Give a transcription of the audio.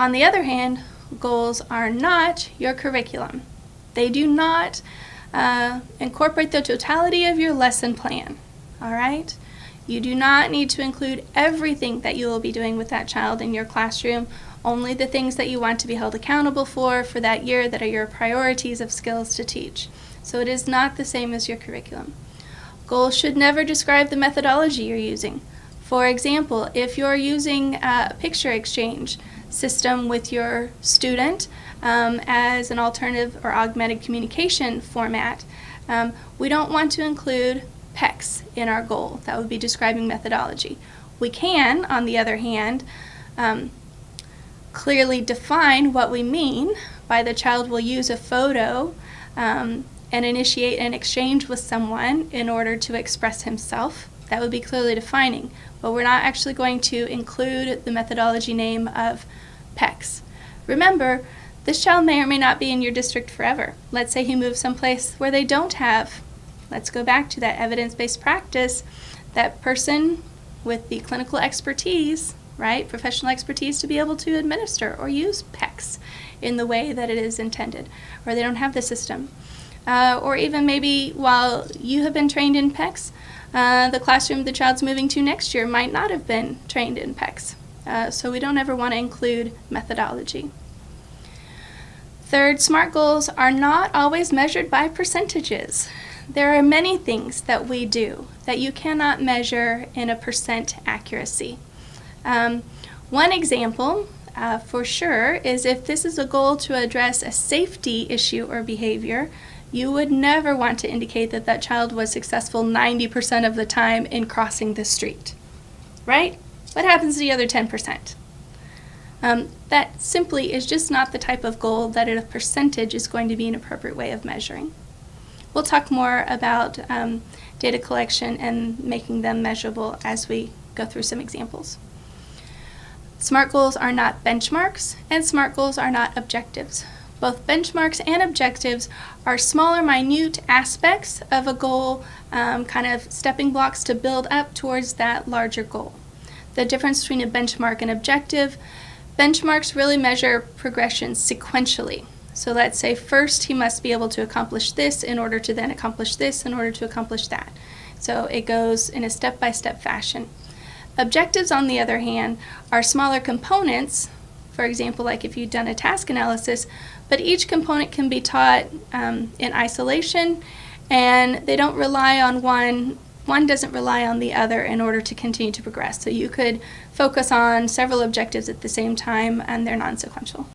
On the other hand, goals are not your curriculum. They do not incorporate the totality of your lesson plan, all right? You do not need to include everything that you will be doing with that child in your classroom, only the things that you want to be held accountable for that year that are your priorities of skills to teach. So it is not the same as your curriculum. Goals should never describe the methodology you're using. For example, if you're using a picture exchange system with your student as an alternative or augmented communication format, we don't want to include PECs in our goal. That would be describing methodology. We can, on the other hand, clearly define what we mean by the child will use a photo and initiate an exchange with someone in order to express himself. That would be clearly defining, but we're not actually going to include the methodology name of PECs. Remember, this child may or may not be in your district forever. Let's say he moves someplace where they don't have, let's go back to that evidence-based practice, that person with the clinical expertise, right, professional expertise to be able to administer or use PECs in the way that it is intended, or they don't have the system. Or even maybe while you have been trained in PECs, the classroom the child's moving to next year might not have been trained in PECs. So we don't ever want to include methodology. Third, SMART goals are not always measured by percentages. There are many things that we do that you cannot measure in a percent accuracy. One example for sure is if this is a goal to address a safety issue or behavior, you would never want to indicate that that child was successful 90% of the time in crossing the street, right? What happens to the other 10%? That simply is just not the type of goal that at a percentage is going to be an appropriate way of measuring. We'll talk more about data collection and making them measurable as we go through some examples. SMART goals are not benchmarks, and SMART goals are not objectives. Both benchmarks and objectives are smaller, minute aspects of a goal, kind of stepping blocks to build up towards that larger goal. The difference between a benchmark and objective, benchmarks really measure progression sequentially. So let's say first he must be able to accomplish this in order to then accomplish this in order to accomplish that. So it goes in a step-by-step fashion. Objectives, on the other hand, are smaller components, for example, like if you've done a task analysis, but each component can be taught in isolation, and they don't rely on one doesn't rely on the other in order to continue to progress. So you could focus on several objectives at the same time, and they're non-sequential.